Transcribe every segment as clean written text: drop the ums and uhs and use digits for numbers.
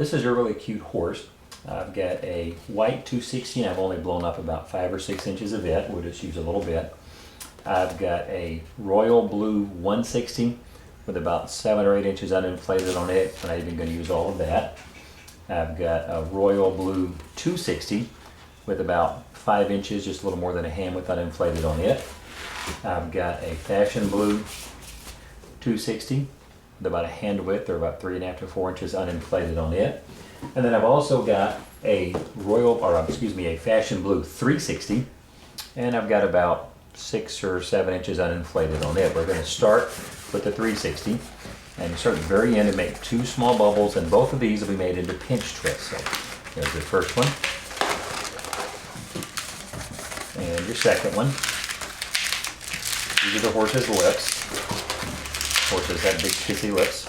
This is a really cute horse. I've got a white 260. I've only blown up about 5 or 6 inches of it. We'll just use a little bit. I've got a royal blue 160 with about 7 or 8 inches uninflated on it. I'm not even going to use all of that. I've got a royal blue 260 with about 5 inches, just a little more than a hand width uninflated on it. I've got a fashion blue 260 with about a hand width or about 3.5 to 4 inches uninflated on it. And then I've also got a a fashion blue 360, and I've got about 6 or 7 inches uninflated on it. We're going to start with the 360 and start at the very end and make 2 small bubbles, and both of these will be made into pinch twists. So here's the first one, and your second one. These are the horse's lips. Horses have big kissy lips,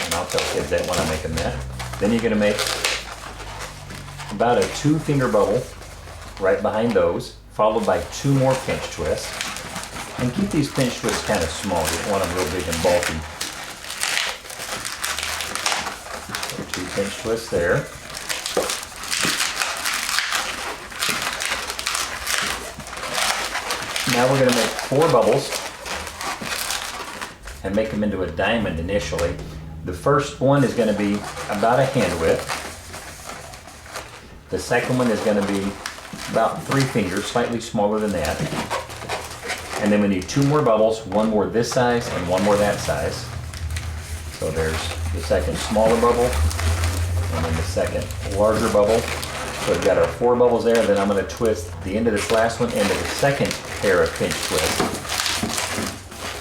and I'll tell kids that when I make them that. Then you're going to make about a 2 finger bubble right behind those, followed by 2 more pinch twists. And keep these pinch twists kind of small. You don't want them real big and bulky. So 2 pinch twists there. Now we're going to make 4 bubbles and make them into a diamond initially. The first one is going to be about a hand width. The second one is going to be about 3 fingers, slightly smaller than that. And then we need 2 more bubbles, 1 more this size and 1 more that size. So there's the second smaller bubble and then the second larger bubble. So we've got our 4 bubbles there, and then I'm going to twist the end of this last one into the second pair of pinch twists,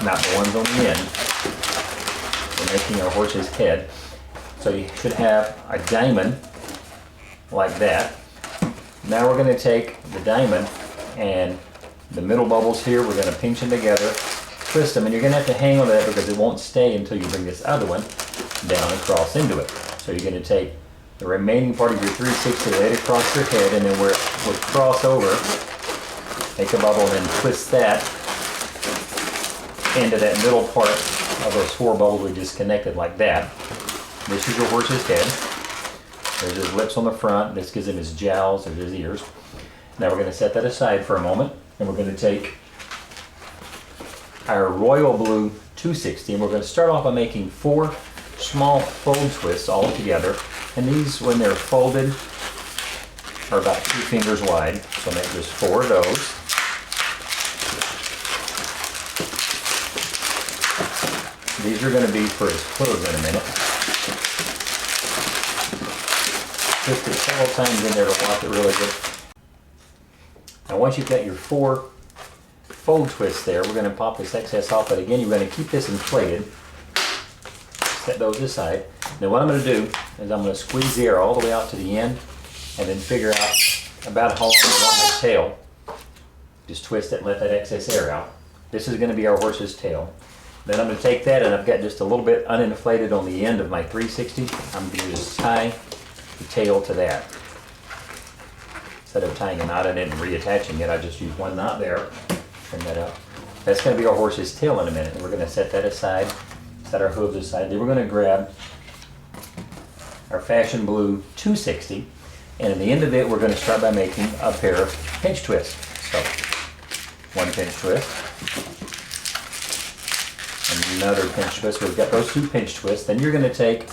not the ones on the end. We're making our horse's head. So you should have a diamond like that. Now we're going to take the diamond and the middle bubbles here, we're going to pinch them together, twist them, and you're going to have to hang on to that because it won't stay until you bring this other one down and cross into it. So you're going to take the remaining part of your 360, lay it across your head, and then where it would cross over, make a bubble and then twist that into that middle part of those 4 bubbles we just connected like that. This is your horse's head. There's his lips on the front. This gives him his jowls or his ears. Now we're going to set that aside for a moment, and we're going to take our royal blue 260, and we're going to start off by making 4 small fold twists all together. And these, when they're folded, are about 2 fingers wide. So make just 4 of those. These are going to be for his hooves in a minute. Twist it several times in there to lock it really good. Now once you've got your 4 fold twists there, we're going to pop this excess off, but again, you're going to keep this inflated. Set those aside. Now what I'm going to do is I'm going to squeeze the air all the way out to the end and then figure out about how long I want my tail. Just twist it and let that excess air out. This is going to be our horse's tail. Then I'm going to take that, and I've got just a little bit uninflated on the end of my 360. I'm going to just tie the tail to that. Instead of tying a knot in it and reattaching it, I just use 1 knot there. Trim that up. That's going to be our horse's tail in a minute. And we're going to set that aside, set our hooves aside. Then we're going to grab our fashion blue 260, and at the end of it, we're going to start by making a pair of pinch twists. So 1 pinch twist. Another pinch twist. We've got those 2 pinch twists. Then you're going to take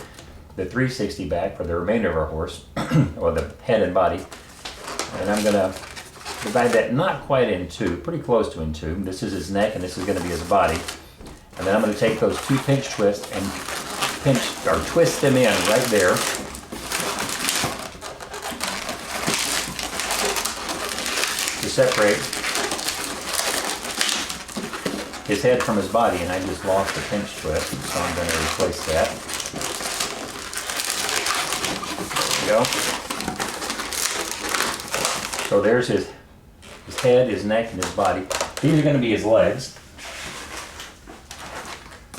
the 360 back for the remainder of our horse, or the head and body, and I'm going to divide that not quite in 2, pretty close to in 2. This is his neck, and this is going to be his body. And then I'm going to take those 2 pinch twists and pinch or twist them in right there. To separate his head from his body, and I just lost the pinch twist, so I'm going to replace that. There we go. So there's his head, his neck, and his body. These are going to be his legs.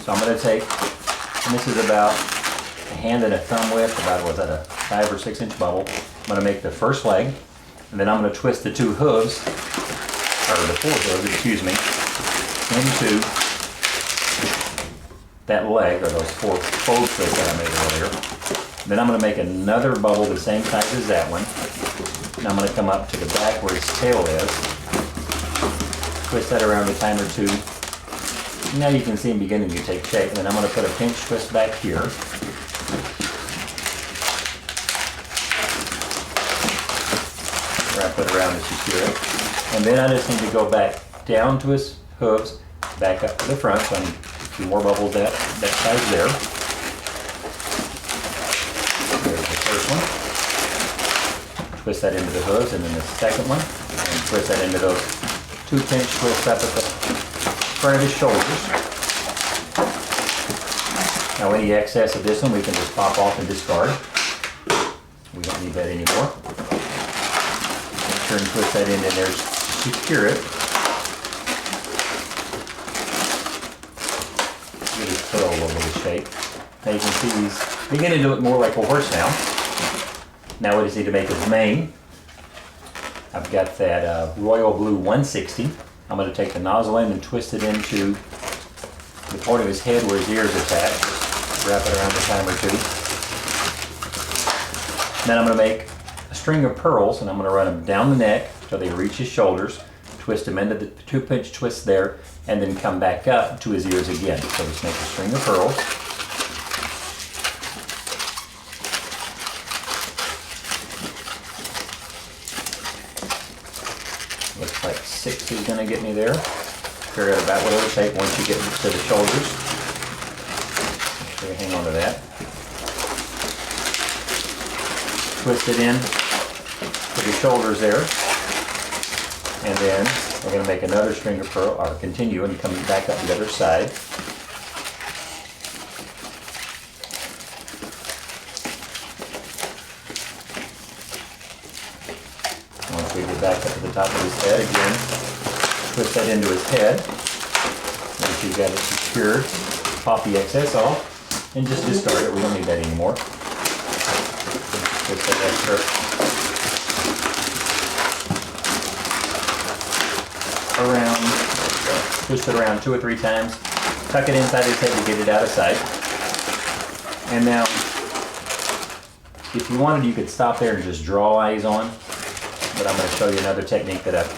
So I'm going to take, and this is about a hand and a thumb width, about, was that a 5 or 6 inch bubble. I'm going to make the first leg, and then I'm going to twist the 2 hooves, or the 4 hooves, excuse me, into that leg, or those 4 fold twists that I made earlier. Then I'm going to make another bubble the same size as that one. And I'm going to come up to the back where its tail is. Twist that around a time or two. Now you can see them beginning to take shape. And then I'm going to put a pinch twist back here. Wrap it around to secure it. And then I just need to go back down to his hooves, back up to the front. So I need a few more bubbles that size there. There's the first one. Twist that into the hooves, and then the second one. And twist that into those 2 pinch twists up at the front of his shoulders. Now any excess of this one we can just pop off and discard. We don't need that anymore. Make sure and twist that in there to secure it. Get his tail a little bit of shape. Now you can see he's beginning to look more like a horse now. Now we just need to make his mane. I've got that royal blue 160. I'm going to take the nozzle end and twist it into the part of his head where his ears are attached. Wrap it around a time or two. Then I'm going to make a string of pearls, and I'm going to run them down the neck until they reach his shoulders. Twist them into the 2 pinch twists there, and then come back up to his ears again. So just make a string of pearls. Looks like 6 is going to get me there. Figure out about whatever shape once you get to the shoulders. Make sure you hang on to that. Twist it in to the shoulders there. And then we're going to make another string of pearl, or continue and come back up the other side. Once we get back up to the top of his head again, twist that into his head. Once you've got it secured, pop the excess off and just discard it. We don't need that anymore. Twist that extra around, twist it around 2 or 3 times, tuck it inside his head to get it out of sight. And now, if you wanted, you could stop there and just draw eyes on, but I'm going to show you another technique that I've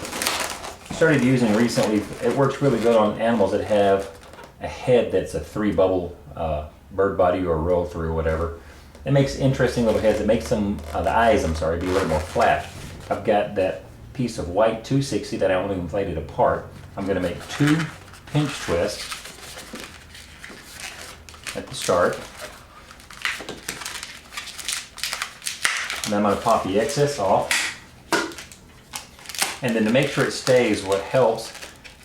started using recently. It works really good on animals that have a head that's a 3-bubble bird body or roll through or whatever. It makes interesting little heads. It makes them, the eyes, be a little more flat. I've got that piece of white 260 that I only inflated apart. I'm going to make 2 pinch twists at the start. And then I'm going to pop the excess off. And then to make sure it stays, what helps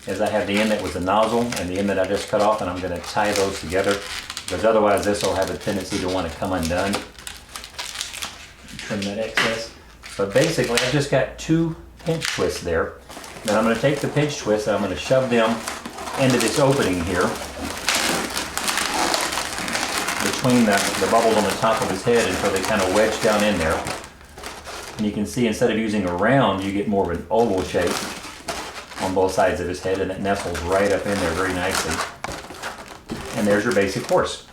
is I have the end that was the nozzle and the end that I just cut off, and I'm going to tie those together, because otherwise this will have a tendency to want to come undone. Trim that excess. But basically I've just got 2 pinch twists there. Then I'm going to take the pinch twist and I'm going to shove them into this opening here between the bubbles on the top of his head until they kind of wedge down in there. And you can see instead of using a round, you get more of an oval shape on both sides of his head, and it nestles right up in there very nicely. And there's your basic horse.